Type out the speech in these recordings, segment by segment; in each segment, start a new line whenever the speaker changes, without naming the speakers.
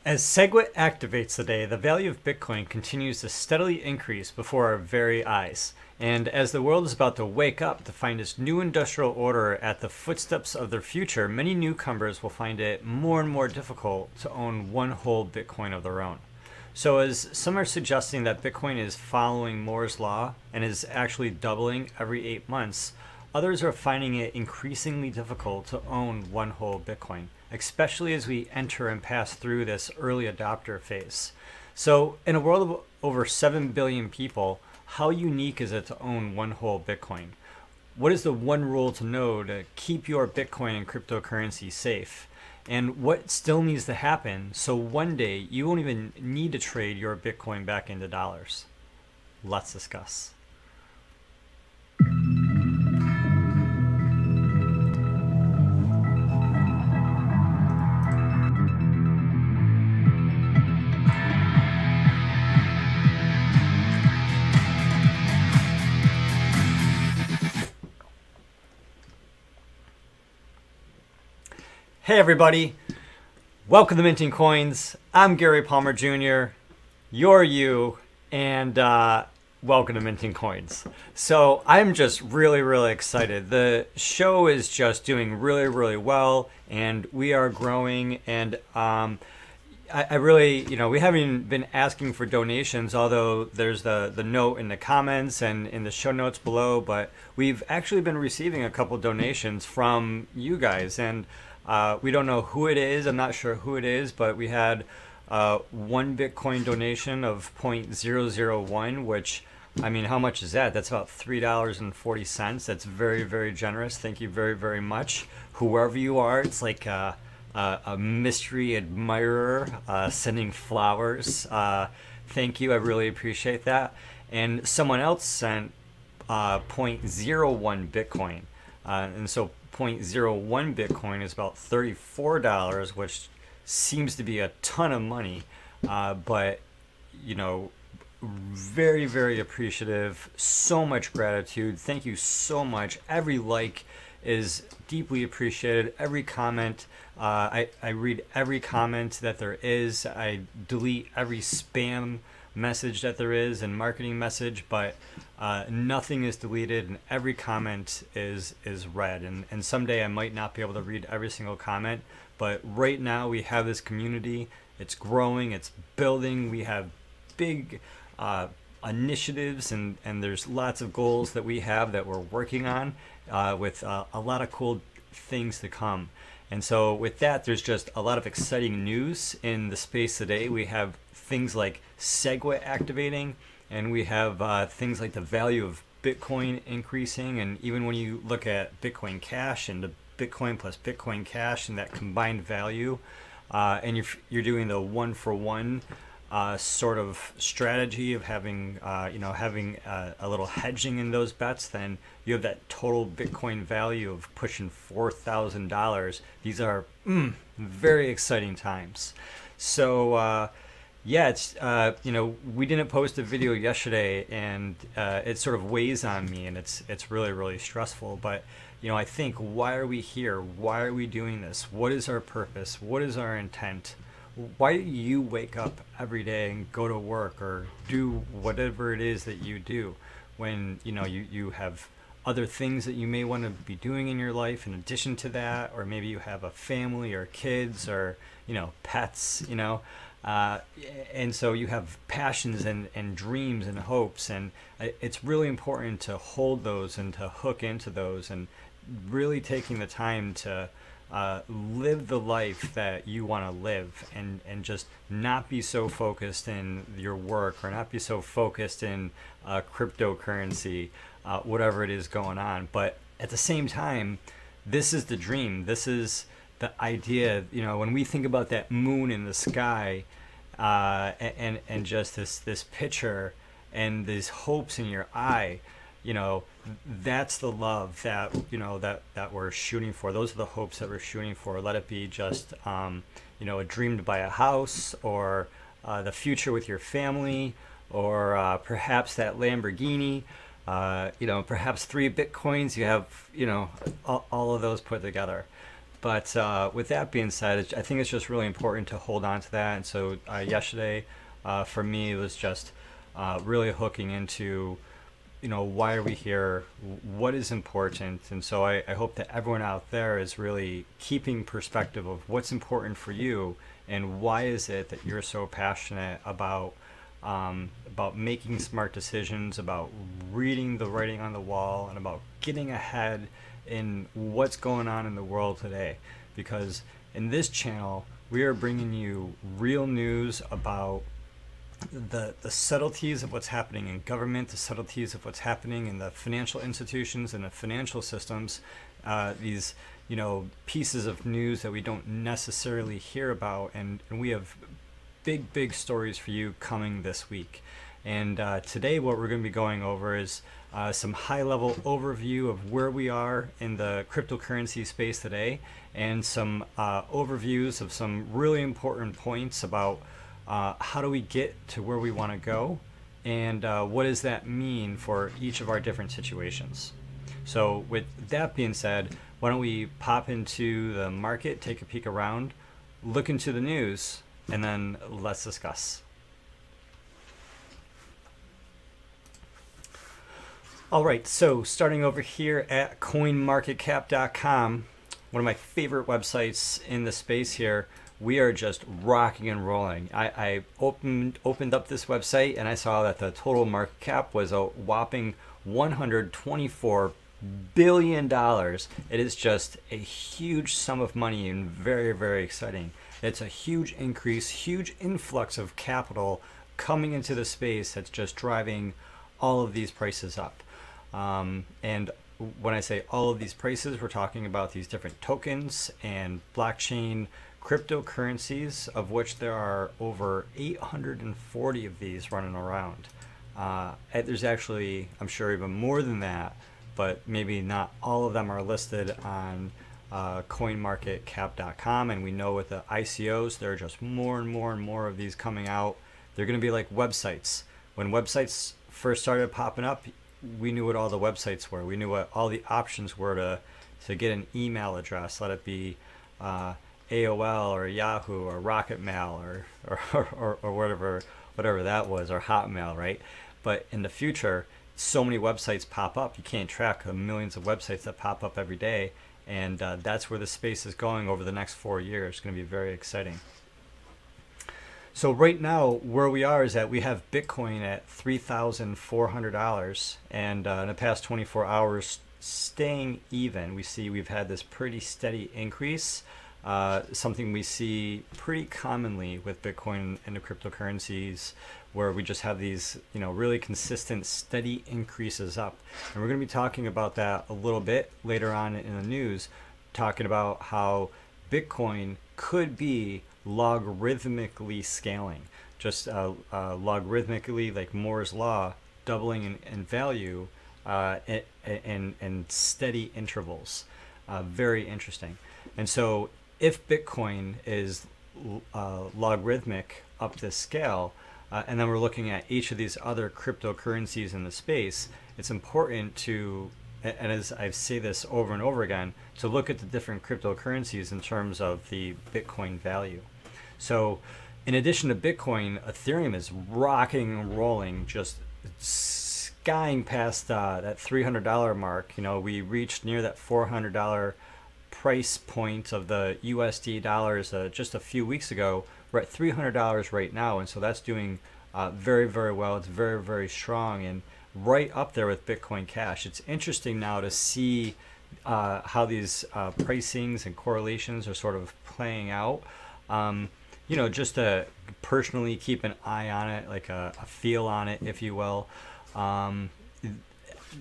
As SegWit activates today, the value of Bitcoin continues to steadily increase before our very eyes. And as the world is about to wake up to find its new industrial order at the footsteps of their future, many newcomers will find it more and more difficult to own one whole Bitcoin of their own. So as some are suggesting that Bitcoin is following Moore's law and is actually doubling every 8 months, others are finding it increasingly difficult to own one whole Bitcoin, especially as we enter and pass through this early adopter phase. So in a world of over 7 billion people, how unique is it to own one whole Bitcoin? What is the one rule to know to keep your Bitcoin and cryptocurrency safe? And what still needs to happen so one day you won't even need to trade your Bitcoin back into dollars? Let's discuss. Hey everybody, welcome to Minting Coins. I'm Gary Palmer Jr., you're you, and welcome to Minting Coins. So I'm just really excited. The show is just doing really well, and we are growing, and I really, we haven't been asking for donations, although there's the note in the comments and in the show notes below, but we've actually been receiving a couple donations from you guys, and we don't know who it is. I'm not sure who it is, but we had one Bitcoin donation of 0.001, which, I mean, how much is that? That's about $3.40. That's very generous. Thank you very much. Whoever you are, it's like a mystery admirer sending flowers. Thank you. I really appreciate that. And someone else sent 0.01 Bitcoin. And so 0.01 Bitcoin is about $34, which seems to be a ton of money, but very appreciative. So much gratitude. Thank you so much. Every like is deeply appreciated. Every comment, I read every comment that there is. I delete every spam message that there is and marketing message, but nothing is deleted, and every comment is read, and someday I might not be able to read every single comment, but right now we have this community. It's growing, it's building. We have big initiatives, and there's lots of goals that we have that we're working on with a lot of cool things to come. And so with that, there's just a lot of exciting news in the space today. We have things like SegWit activating, and we have things like the value of Bitcoin increasing. And even when you look at Bitcoin Cash and the Bitcoin plus Bitcoin Cash and that combined value, and you're doing the one-for-one sort of strategy of having a little hedging in those bets, then you have that total Bitcoin value of pushing $4,000. These are very exciting times. So yeah, it's we didn't post a video yesterday, and it sort of weighs on me, and it's really stressful. But I think, why are we here? Why are we doing this? What is our purpose? What is our intent? Why do you wake up every day and go to work or do whatever it is that you do when you have other things that you may want to be doing in your life in addition to that, or maybe you have a family or kids or pets, and so you have passions and dreams and hopes, and it's really important to hold those and to hook into those, and really taking the time to live the life that you want to live, and just not be so focused in your work, or not be so focused in cryptocurrency, whatever it is going on. But at the same time, this is the dream. This is the idea. When we think about that moon in the sky, and just this picture and these hopes in your eye, that's the love that that we're shooting for. Those are the hopes that we're shooting for. Let it be just a dream to buy a house, or the future with your family, or perhaps that Lamborghini, perhaps 3 Bitcoins. You have all of those put together. But with that being said, I think it's just really important to hold on to that. And so yesterday, for me, it was just really hooking into, why are we here? What is important? And so I hope that everyone out there is really keeping perspective of what's important for you and why is it that you're so passionate about making smart decisions, about reading the writing on the wall, and about getting ahead in what's going on in the world today. Because in this channel, we are bringing you real news about the subtleties of what's happening in government, the subtleties of what's happening in the financial institutions and the financial systems, these pieces of news that we don't necessarily hear about, and we have big stories for you coming this week. And today what we're going to be going over is some high-level overview of where we are in the cryptocurrency space today, and some overviews of some really important points about how do we get to where we want to go, and what does that mean for each of our different situations. So with that being said, why don't we pop into the market, take a peek around, look into the news, and then let's discuss. All right, so starting over here at coinmarketcap.com, one of my favorite websites in the space here, we are just rocking and rolling. I opened up this website and I saw that the total market cap was a whopping $124 billion. It is just a huge sum of money and very exciting. It's a huge increase, huge influx of capital coming into the space that's just driving all of these prices up. And when I say all of these prices, we're talking about these different tokens and blockchain cryptocurrencies, of which there are over 840 of these running around. There's actually, I'm sure, even more than that, but maybe not all of them are listed on coinmarketcap.com. And we know with the ICOs, there are just more and more of these coming out. They're going to be like websites. When websites first started popping up, we knew what all the websites were. We knew what all the options were to get an email address, let it be AOL or Yahoo or Rocket Mail or whatever that was, or Hotmail, right? But in the future, so many websites pop up. You can't track the millions of websites that pop up every day, and that's where the space is going over the next 4 years. It's going to be very exciting. So right now, where we are is that we have Bitcoin at $3,400, and in the past 24 hours, staying even. We see we've had this pretty steady increase, something we see pretty commonly with Bitcoin and the cryptocurrencies, where we just have these, really consistent, steady increases up. And we're going to be talking about that a little bit later on in the news, talking about how Bitcoin could be logarithmically scaling, just logarithmically, like Moore's law, doubling in value in steady intervals. Very interesting. And so if Bitcoin is logarithmic up this scale, and then we're looking at each of these other cryptocurrencies in the space, it's important to, and as I say this over and over again, to look at the different cryptocurrencies in terms of the Bitcoin value. So in addition to Bitcoin, Ethereum is rocking and rolling, just skying past that $300 mark. We reached near that $400 price point of the USD dollars just a few weeks ago. We're at $300 right now, and so that's doing very well. It's very strong and right up there with Bitcoin Cash. It's interesting now to see how these pricings and correlations are sort of playing out. Just to personally keep an eye on it, like a feel on it, if you will.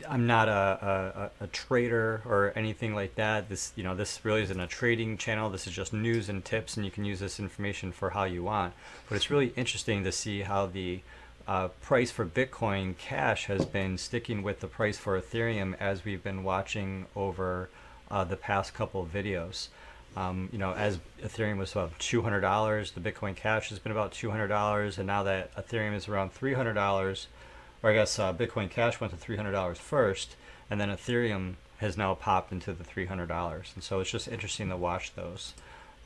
I'm not a trader or anything like that. This really isn't a trading channel. This is just news and tips, and you can use this information for how you want. But it's really interesting to see how the price for Bitcoin Cash has been sticking with the price for Ethereum as we've been watching over the past couple of videos. As Ethereum was about $200, the Bitcoin Cash has been about $200, and now that Ethereum is around $300, or I guess Bitcoin Cash went to $300 first, and then Ethereum has now popped into the $300, and so it's just interesting to watch those.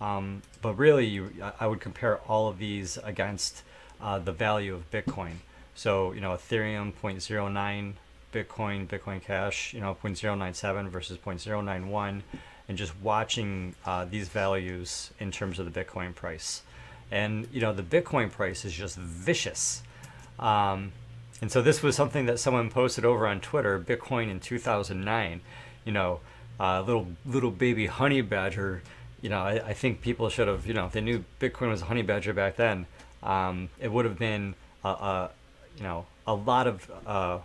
But really, I would compare all of these against the value of Bitcoin. So, Ethereum 0.09, Bitcoin Cash, 0.097 versus 0.091, and just watching these values in terms of the Bitcoin price. And, the Bitcoin price is just vicious. And so this was something that someone posted over on Twitter, Bitcoin in 2009, little baby honey badger. I think people should have, if they knew Bitcoin was a honey badger back then, it would have been a lot of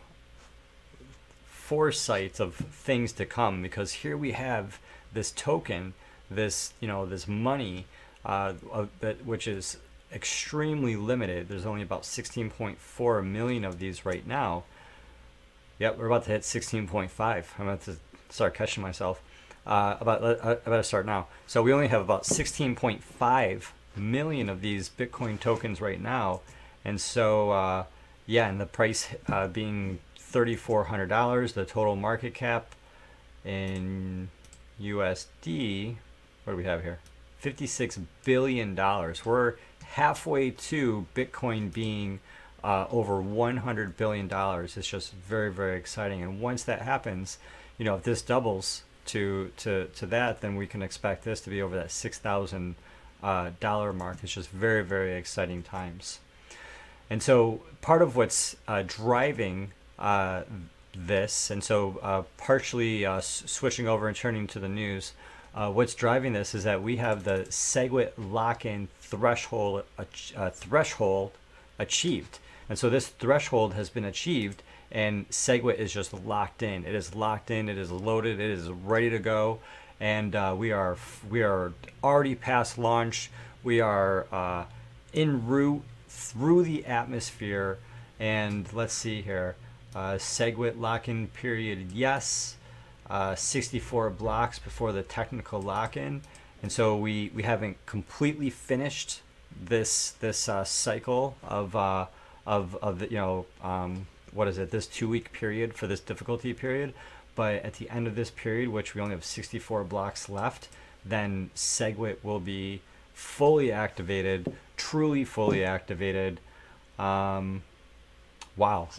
foresight of things to come, because here we have this token, this money, which is extremely limited. There's only about 16.4 million of these right now. Yep, we're about to hit 16.5. I'm about to start catching myself. I better start now. So we only have about 16.5 million of these Bitcoin tokens right now, and so and the price being $3,400, the total market cap in USD, what do we have here? $56 billion. We're halfway to Bitcoin being over $100 billion. It's just very, very exciting. And once that happens, if this doubles to that, then we can expect this to be over that $6,000 mark. It's just very, very exciting times. And so part of what's driving this, and so partially switching over and turning to the news, what's driving this is that we have the SegWit lock-in threshold achieved. And so this threshold has been achieved, and SegWit is just locked in. It is locked in, it is loaded, it is ready to go, and we are already past launch. We are en route through the atmosphere, and let's see here. SegWit lock-in period, yes. 64 blocks before the technical lock-in, and so we haven't completely finished this cycle of the what is it, this 2-week period for this difficulty period. But at the end of this period, which we only have 64 blocks left, then SegWit will be fully activated, truly fully activated. Wow.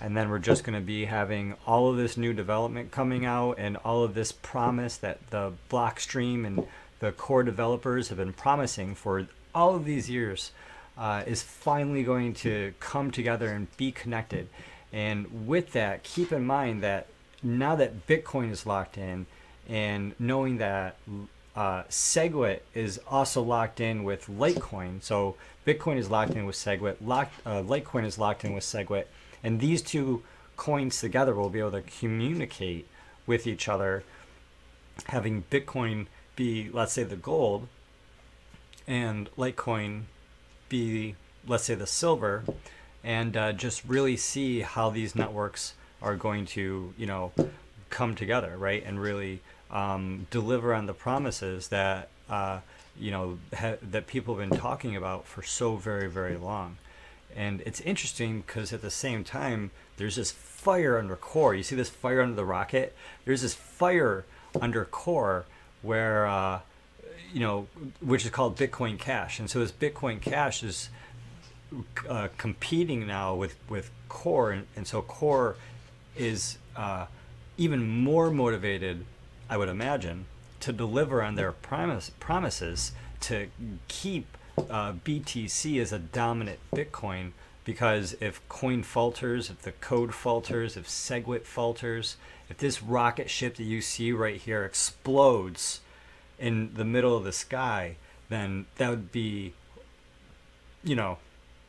And then we're just going to be having all of this new development coming out, and all of this promise that the Blockstream and the core developers have been promising for all of these years is finally going to come together and be connected. And with that, keep in mind that now that Bitcoin is locked in, and knowing that SegWit is also locked in with Litecoin, so Bitcoin is locked in with SegWit, Litecoin is locked in with SegWit, and these two coins together will be able to communicate with each other, having Bitcoin be, let's say, the gold, and Litecoin be, let's say, the silver, and just really see how these networks are going to, come together, right, and really deliver on the promises that that people have been talking about for so very, very long. And it's interesting because at the same time, there's this fire under core. You see this fire under the rocket? There's this fire under core where, which is called Bitcoin Cash. And so this Bitcoin Cash is competing now with core. And so core is even more motivated, I would imagine, to deliver on their promises to keep BTC as a dominant Bitcoin, because if coin falters, if the code falters, if SegWit falters, if this rocket ship that you see right here explodes in the middle of the sky, then that would be,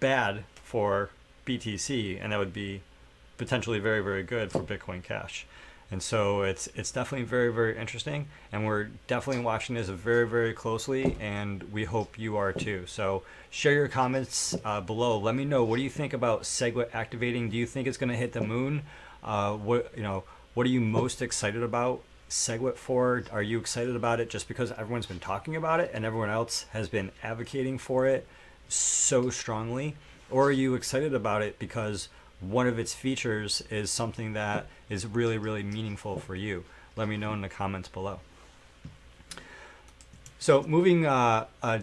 bad for BTC, and that would be potentially very, very good for Bitcoin Cash. And so it's definitely very, very interesting, and we're definitely watching this very, very closely, and we hope you are too. So share your comments below. Let me know, what do you think about SegWit activating? Do you think it's going to hit the moon? What are you most excited about SegWit for? Are you excited about it just because everyone's been talking about it and everyone else has been advocating for it so strongly? Or are you excited about it because one of its features is something that is really, really meaningful for you? let me know in the comments below. So moving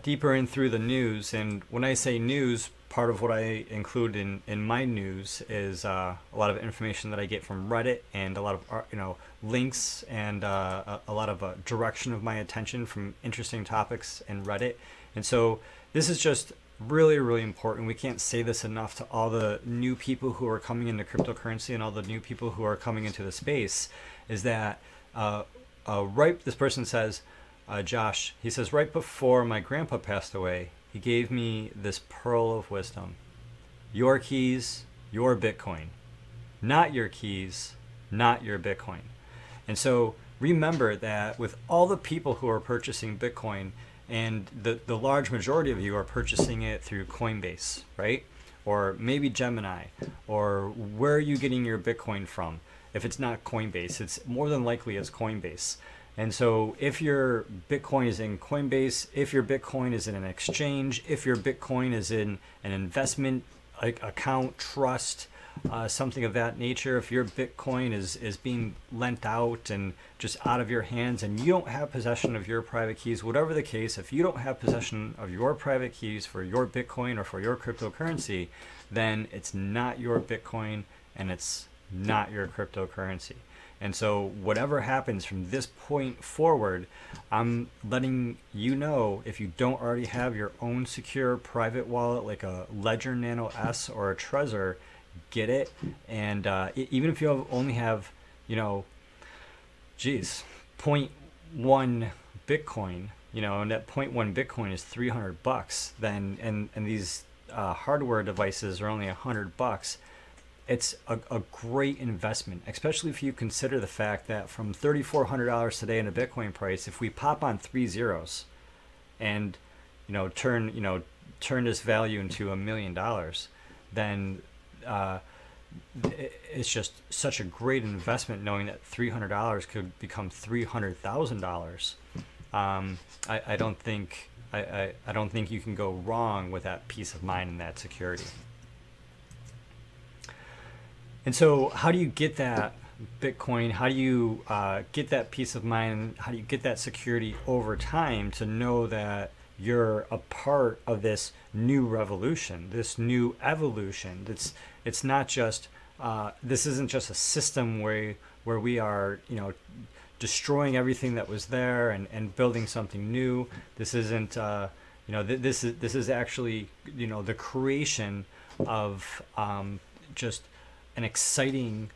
deeper in through the news, and when I say news, part of what I include in my news is a lot of information that I get from Reddit, and a lot of links, and a lot of direction of my attention from interesting topics in Reddit. And so this is just really, really important. We can't say this enough to all the new people who are coming into cryptocurrency and all the new people who are coming into the space, is that this person says, Josh, he says, right before my grandpa passed away, he gave me this pearl of wisdom. Your keys, your Bitcoin. Not your keys, not your Bitcoin. And so remember that with all the people who are purchasing Bitcoin, and the large majority of you are purchasing it through Coinbase, right? Or maybe Gemini, or where are you getting your Bitcoin from? If it's not Coinbase, it's more than likely it's Coinbase. And so if your Bitcoin is in Coinbase, if your Bitcoin is in an exchange, if your Bitcoin is in an investment account, trust, something of that nature, if your Bitcoin is being lent out and just out of your hands and you don't have possession of your private keys, whatever the case, if you don't have possession of your private keys for your Bitcoin or for your cryptocurrency, then it's not your Bitcoin and it's not your cryptocurrency. And so whatever happens from this point forward, I'm letting you know, if you don't already have your own secure private wallet like a Ledger Nano S or a Trezor, get it. And even if you only have, geez, 0.1 Bitcoin, and that 0.1 Bitcoin is $300, then and these hardware devices are only $100. It's a great investment, especially if you consider the fact that from $3,400 today in a Bitcoin price, if we pop on 3 zeros and turn this value into $1 million, then it's just such a great investment, knowing that $300 could become $300,000. I don't think you can go wrong with that peace of mind and that security. And so how do you get that Bitcoin? How do you get that peace of mind? How do you get that security over time to know that you're a part of this new revolution, this new evolution? It's not just, this isn't just a system where we are, destroying everything that was there and building something new. This isn't, this is actually, the creation of just an exciting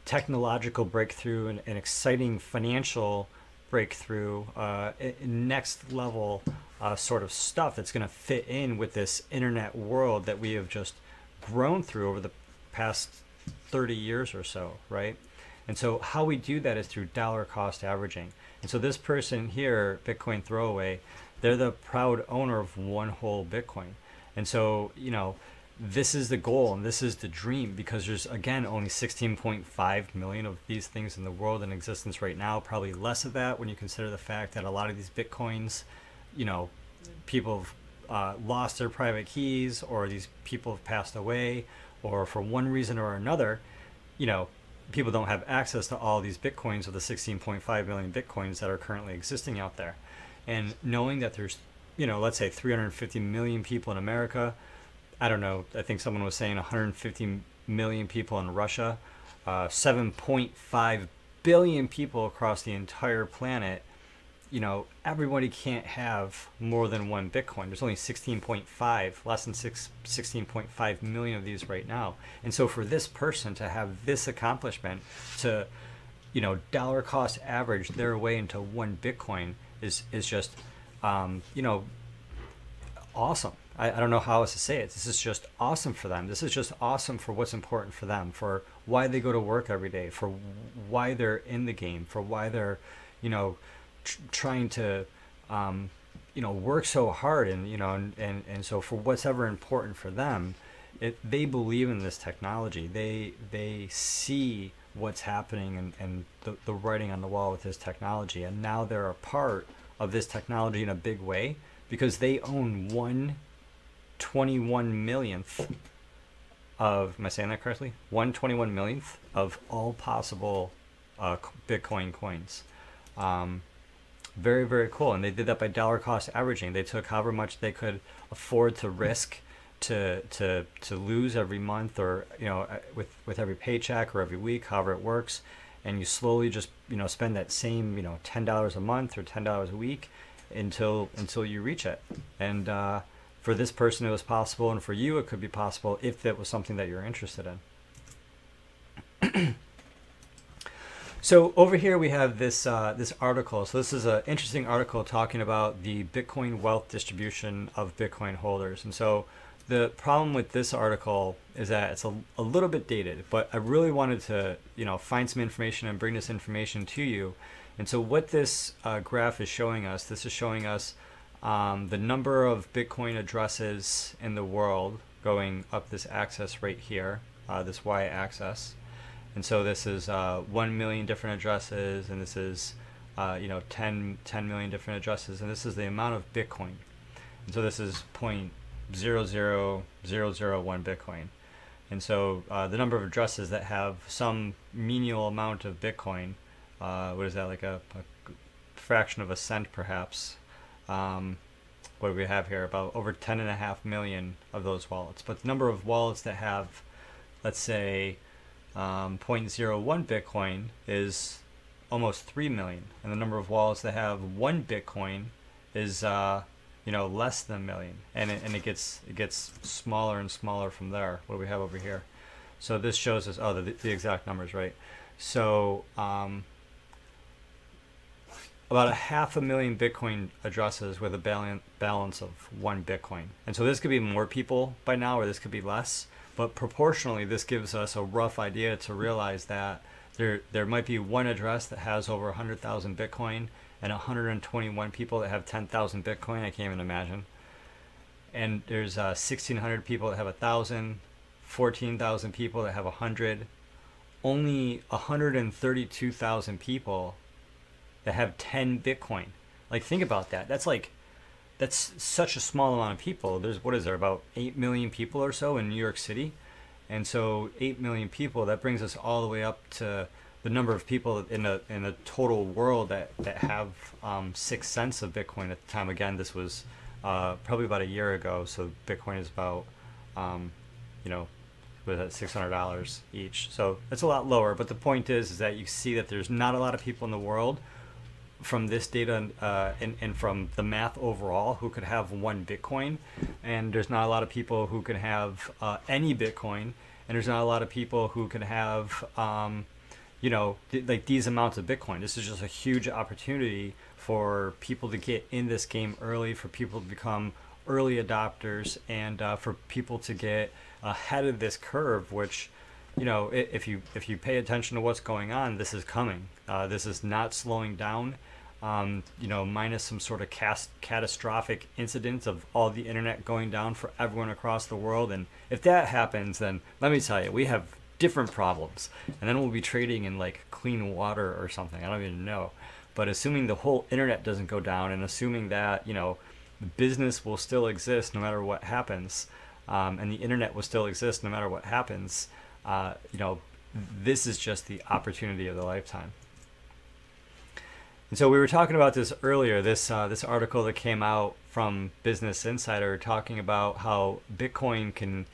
technological breakthrough, and an exciting financial breakthrough, next level sort of stuff that's going to fit in with this internet world that we have just grown through over the past 30 years or so, right? And so how we do that is through dollar cost averaging. And so this person here, Bitcoin Throwaway, they're the proud owner of one whole Bitcoin. And so, this is the goal and this is the dream, because there's, again, only 16.5 million of these things in the world in existence right now. Probably less of that when you consider the fact that a lot of these Bitcoins, people have lost their private keys, or these people have passed away, or for one reason or another, people don't have access to all these Bitcoins, of the 16.5 million Bitcoins that are currently existing out there. And knowing that there's, let's say 350 million people in America, I don't know, I think someone was saying 150 million people in Russia, 7.5 billion people across the entire planet, everybody can't have more than one Bitcoin. There's only 16.5, less than 16.5 million of these right now. And so for this person to have this accomplishment, to, dollar cost average their way into one Bitcoin is just, awesome. I don't know how else to say it. This is just awesome for them. This is just awesome for what's important for them, for why they go to work every day, for why they're in the game, for why they're, trying to, work so hard, and, and so for what's ever important for them, they believe in this technology. They see what's happening and the writing on the wall with this technology, and now they're a part of this technology in a big way, because they own 1/21 millionth of, am I saying that correctly? 1/21 millionth of all possible Bitcoin coins. Very, very cool. And they did that by dollar cost averaging. They took however much they could afford to risk to lose every month, or with every paycheck or every week, however it works, and you slowly just spend that same $10 a month or $10 a week until you reach it. And for this person it was possible, and for you it could be possible if that was something that you're interested in. So over here we have this this article. So this is an interesting article talking about the Bitcoin wealth distribution of Bitcoin holders. And so the problem with this article is that it's a little bit dated, but I really wanted to find some information and bring this information to you. And so what this graph is showing us, this is showing us the number of Bitcoin addresses in the world going up this axis right here, this y-axis. And so this is 1 million different addresses, and this is 10 million different addresses, and this is the amount of Bitcoin. And so this is 0.00001 Bitcoin. And so the number of addresses that have some menial amount of Bitcoin, what is that, like a fraction of a cent perhaps? What do we have here? About over 10.5 million of those wallets. But the number of wallets that have, let's say, 0.01 Bitcoin is almost 3 million, and the number of wallets that have 1 Bitcoin is less than a million, and it gets smaller and smaller from there. What do we have over here? So this shows us the exact numbers, right? So about 500,000 Bitcoin addresses with a balance of 1 Bitcoin, and so this could be more people by now, or this could be less. But proportionally, this gives us a rough idea to realize that there might be one address that has over 100,000 Bitcoin and 121 people that have 10,000 Bitcoin. I can't even imagine. And there's 1,600 people that have 1,000, 14,000 people that have 100, only 132,000 people that have 10 Bitcoin. Like, think about that. That's such a small amount of people. What is there, about 8 million people or so in New York City? And so 8 million people, that brings us all the way up to the number of people in the total world that have 6 cents of Bitcoin at the time. Again, this was probably about a year ago, so Bitcoin is about with $600 each. So that's a lot lower, but the point is that you see that there's not a lot of people in the world from this data and from the math overall who could have 1 Bitcoin, and there's not a lot of people who can have any Bitcoin, and there's not a lot of people who can have like these amounts of Bitcoin. This is just a huge opportunity for people to get in this game early, for people to become early adopters, and for people to get ahead of this curve, which if you pay attention to what's going on, this is coming. This is not slowing down. Minus some sort of catastrophic incident of all the internet going down for everyone across the world. And if that happens, then let me tell you, we have different problems. And then we'll be trading in like clean water or something. I don't even know. But assuming the whole internet doesn't go down, and assuming that business will still exist no matter what happens, and the internet will still exist no matter what happens, this is just the opportunity of the lifetime. And so we were talking about this earlier, this article that came out from Business Insider talking about how Bitcoin can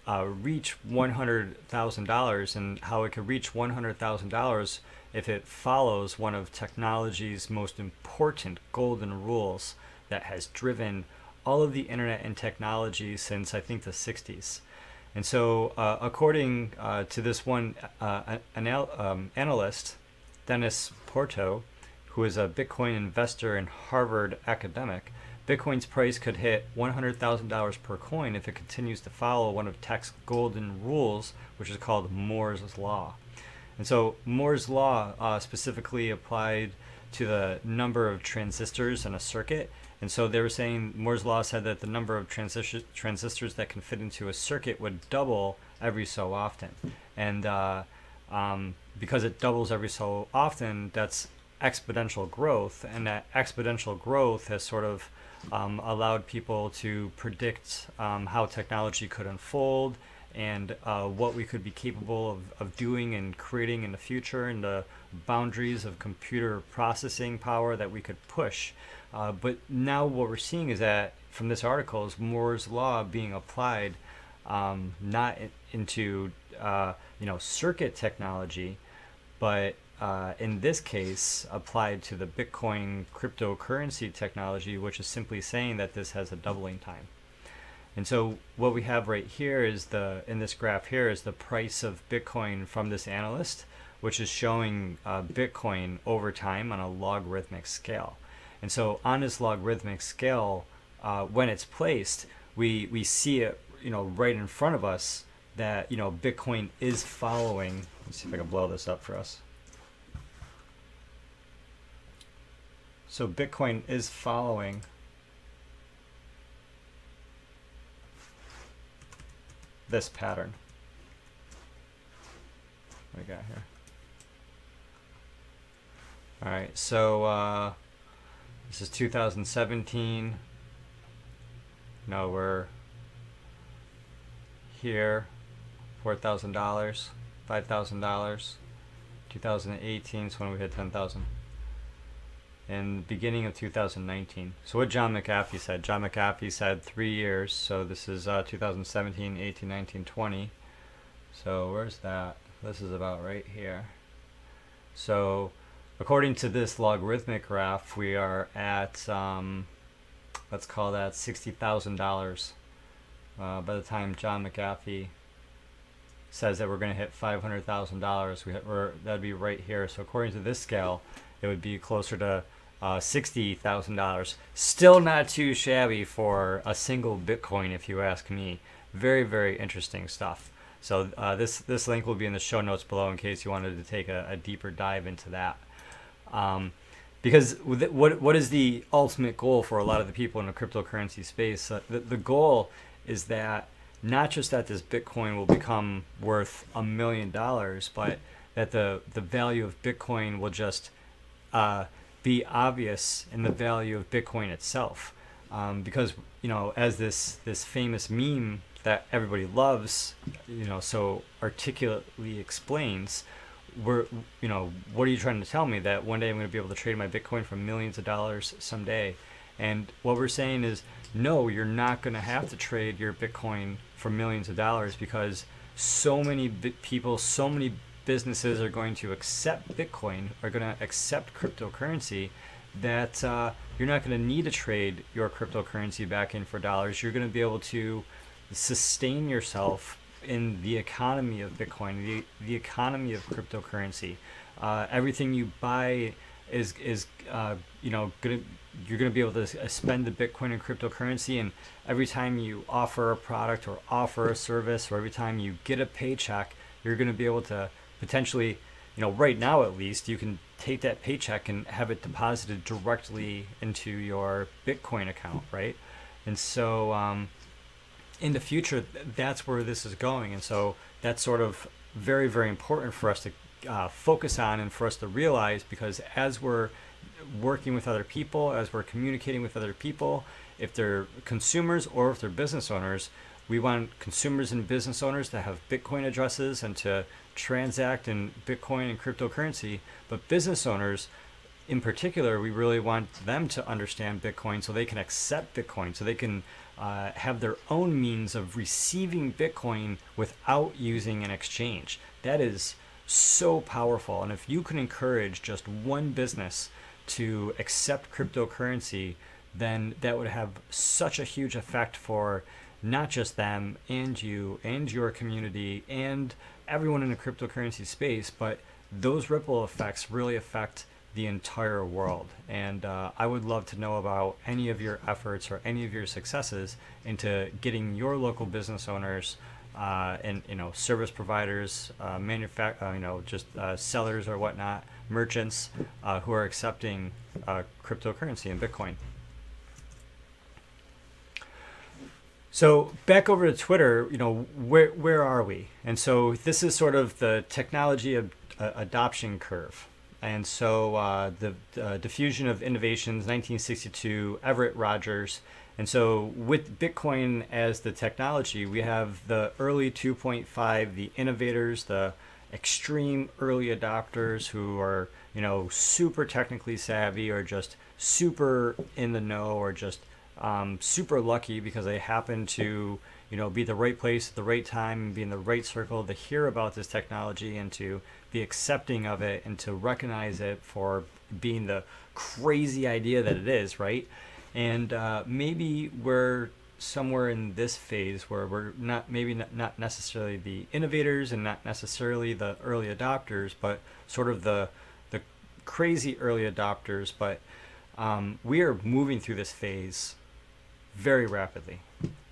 reach $100,000, and how it could reach $100,000 if it follows one of technology's most important golden rules that has driven all of the internet and technology since, I think, the 60s. And so according to this one analyst, Dennis Porto, who is a Bitcoin investor and Harvard academic, Bitcoin's price could hit $100,000 per coin if it continues to follow one of tech's golden rules, which is called Moore's Law. And so Moore's Law specifically applied to the number of transistors in a circuit. And so they were saying Moore's Law said that the number of transistors that can fit into a circuit would double every so often. And because it doubles every so often, that's exponential growth. And that exponential growth has sort of allowed people to predict how technology could unfold and what we could be capable of doing and creating in the future, and the boundaries of computer processing power that we could push. But now what we're seeing is that from this article is Moore's law being applied not into circuit technology, but in this case applied to the Bitcoin cryptocurrency technology, which is simply saying that this has a doubling time. And so what we have right here is in this graph here is the price of Bitcoin from this analyst, which is showing Bitcoin over time on a logarithmic scale. And so on this logarithmic scale, when it's placed, we see it, right in front of us that, Bitcoin is following. Let's see if I can blow this up for us. So Bitcoin is following this pattern. What do we got here? All right, so this is 2017. No, we're here, $4,000, $5,000. 2018 is when we hit 10,000. And beginning of 2019. So what John McAfee said. John McAfee said 3 years. So this is 2017, 18, 19, 20. So where's that? This is about right here. So according to this logarithmic graph, we are at, let's call that $60,000 by the time John McAfee says that we're going to hit $500,000. That'd be right here. So according to this scale, it would be closer to $60,000. Still not too shabby for a single Bitcoin, if you ask me. Very, very interesting stuff. So this link will be in the show notes below in case you wanted to take a deeper dive into that. Because what is the ultimate goal for a lot of the people in the cryptocurrency space? The goal is that not just that this Bitcoin will become worth $1 million, but that the value of Bitcoin will just be obvious in the value of Bitcoin itself. Because, as this famous meme that everybody loves, so articulately explains, what are you trying to tell me? That one day I'm going to be able to trade my Bitcoin for millions of dollars someday? And what we're saying is, no, you're not going to have to trade your Bitcoin for millions of dollars, because so many people, so many businesses are going to accept Bitcoin, are going to accept cryptocurrency, that you're not going to need to trade your cryptocurrency back in for dollars. You're going to be able to sustain yourself in the economy of Bitcoin, the economy of cryptocurrency. Everything you buy is you're going to be able to spend the Bitcoin in cryptocurrency, and every time you offer a product or offer a service, or every time you get a paycheck, you're going to be able to potentially, right now at least, you can take that paycheck and have it deposited directly into your Bitcoin account, right? And so in the future, that's where this is going. And so that's sort of very, very important for us to focus on and for us to realize, because as we're working with other people, as we're communicating with other people, if they're consumers or if they're business owners, we want consumers and business owners to have Bitcoin addresses and to transact in Bitcoin and cryptocurrency. But business owners in particular, we really want them to understand Bitcoin so they can accept Bitcoin, so they can have their own means of receiving Bitcoin without using an exchange. That is so powerful. And if you can encourage just one business to accept cryptocurrency, then that would have such a huge effect for not just them and you and your community and everyone in the cryptocurrency space, but those ripple effects really affect the entire world. And I would love to know about any of your efforts or any of your successes into getting your local business owners and service providers, sellers or whatnot, merchants who are accepting cryptocurrency and Bitcoin. So back over to Twitter, where are we? And so this is sort of the technology adoption curve. And so the diffusion of innovations, 1962, Everett Rogers, And so with Bitcoin as the technology, we have the early 2.5, the innovators, the extreme early adopters who are, you know, super technically savvy or just super in the know or just super lucky because they happen to, you know, be the right place at the right time and be in the right circle to hear about this technology and to be accepting of it and to recognize it for being the crazy idea that it is, right? And maybe we're somewhere in this phase where we're not, maybe not necessarily the innovators and not necessarily the early adopters, but sort of the crazy early adopters. But we are moving through this phase very rapidly,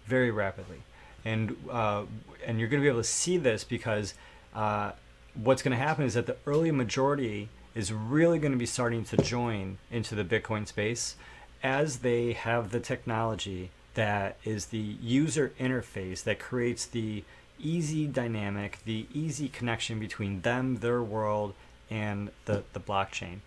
very rapidly. And you're going to be able to see this because what's going to happen is that the early majority is really going to be starting to join into the Bitcoin space as they have the technology that is the user interface that creates the easy dynamic, the easy connection between them, their world, and the blockchain.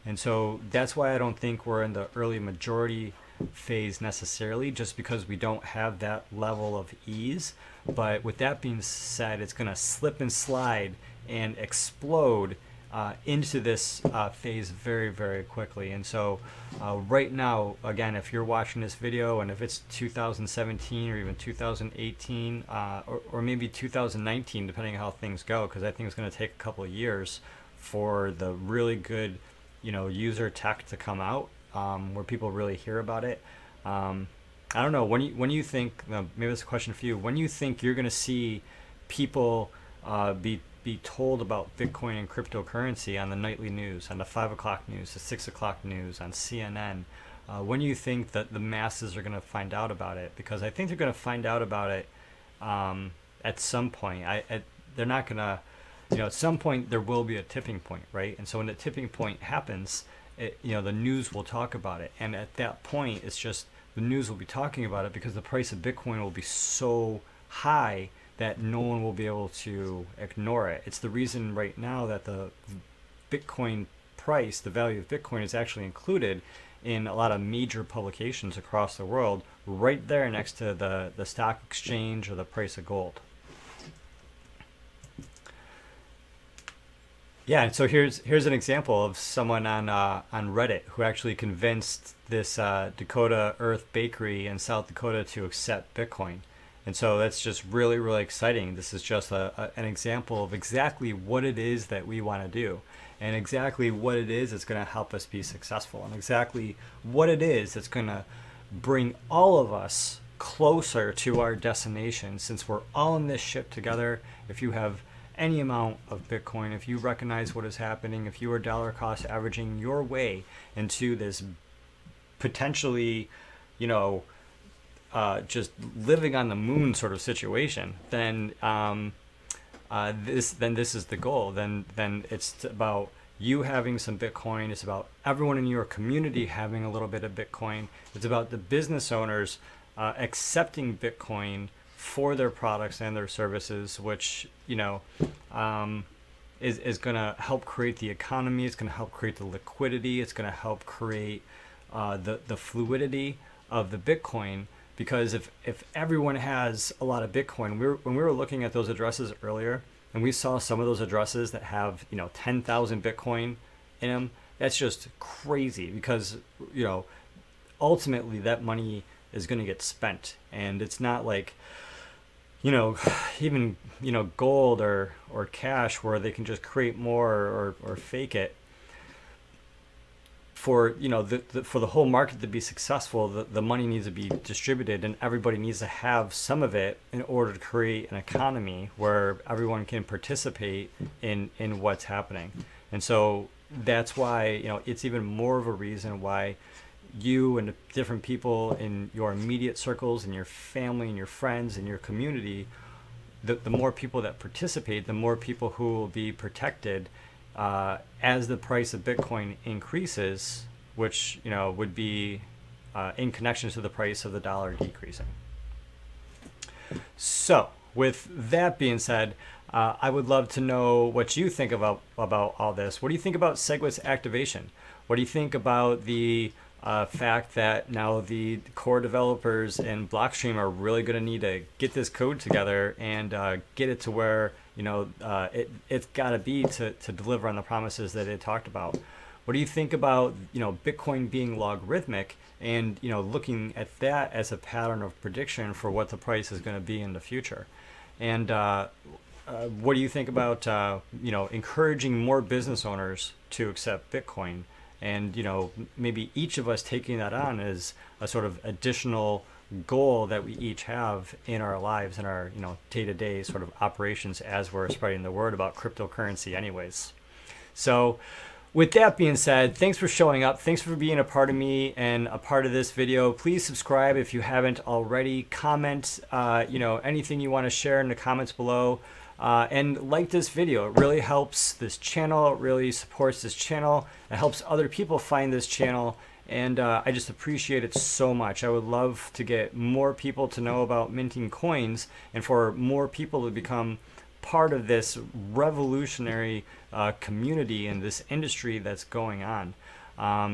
And so that's why I don't think we're in the early majority phase necessarily, just because we don't have that level of ease. But with that being said, it's going to slip and slide and explode into this phase very, very quickly. And so right now, again, if you're watching this video and if it's 2017 or even 2018 or maybe 2019, depending on how things go, because I think it's going to take a couple of years for the really good, you know, user tech to come out where people really hear about it. I don't know, when you think, maybe that's a question for you, when you think you're going to see people be told about Bitcoin and cryptocurrency on the nightly news, on the 5 o'clock news, the 6 o'clock news, on CNN, when do you think that the masses are going to find out about it? Because I think they're going to find out about it at some point. They're not going to, you know, at some point there will be a tipping point, right? And so when the tipping point happens, you know, the news will talk about it. And at that point, it's just the news will be talking about it because the price of Bitcoin will be so high that no one will be able to ignore it. It's the reason right now that the Bitcoin price, the value of Bitcoin, is actually included in a lot of major publications across the world, right there next to the stock exchange or the price of gold. Yeah, and so here's an example of someone on Reddit who actually convinced this Dakota Earth Bakery in South Dakota to accept Bitcoin. And so that's just really, really exciting. This is just an example of exactly what it is that we want to do and exactly what it is that's going to help us be successful and exactly what it is that's going to bring all of us closer to our destination, since we're all in this ship together. If you have any amount of Bitcoin, if you recognize what is happening, if you are dollar cost averaging your way into this potentially, you know, just living on the moon sort of situation, then this is the goal. Then it's about you having some Bitcoin. It's about everyone in your community having a little bit of Bitcoin. It's about the business owners accepting Bitcoin for their products and their services, which, you know, is going to help create the economy. It's going to help create the liquidity. It's going to help create the fluidity of the Bitcoin. Because if everyone has a lot of Bitcoin, when we were looking at those addresses earlier, and we saw some of those addresses that have, you know, 10,000 Bitcoin in them, that's just crazy. Because, you know, ultimately that money is going to get spent, and it's not like, you know, even, you know, gold or cash where they can just create more or fake it. For, you know, for the whole market to be successful, the money needs to be distributed, and everybody needs to have some of it in order to create an economy where everyone can participate in what's happening. And so that's why, you know, it's even more of a reason why you and the different people in your immediate circles and your family and your friends and your community, the more people that participate, the more people who will be protected as the price of Bitcoin increases, which, you know, would be in connection to the price of the dollar decreasing. So with that being said, I would love to know what you think about all this. What do you think about SegWit's activation? What do you think about the fact that now the core developers in Blockstream are really going to need to get this code together and get it to where it's got to be to deliver on the promises that it talked about. What do you think about Bitcoin being logarithmic and looking at that as a pattern of prediction for what the price is going to be in the future? And what do you think about encouraging more business owners to accept Bitcoin? And maybe each of us taking that on as a sort of additional goal that we each have in our lives, in our day-to-day sort of operations as we're spreading the word about cryptocurrency anyways. So with that being said, thanks for showing up. Thanks for being a part of me and a part of this video. Please subscribe if you haven't already. Comment anything you want to share in the comments below. And like this video. It really helps this channel. It really supports this channel. It helps other people find this channel. And I just appreciate it so much. I would love to get more people to know about minting coins and for more people to become part of this revolutionary community in this industry that's going on.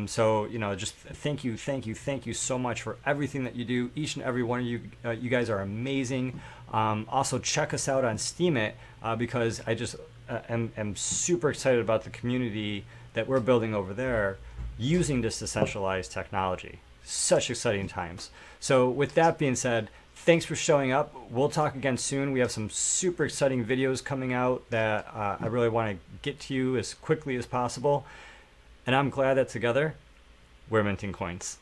So just thank you so much for everything that you do. Each and every one of you, you guys are amazing. Also check us out on Steemit because I just am super excited about the community that we're building over there using this decentralized technology. Such exciting times. So with that being said, thanks for showing up. We'll talk again soon. We have some super exciting videos coming out that I really want to get to you as quickly as possible. And I'm glad that together, we're minting coins.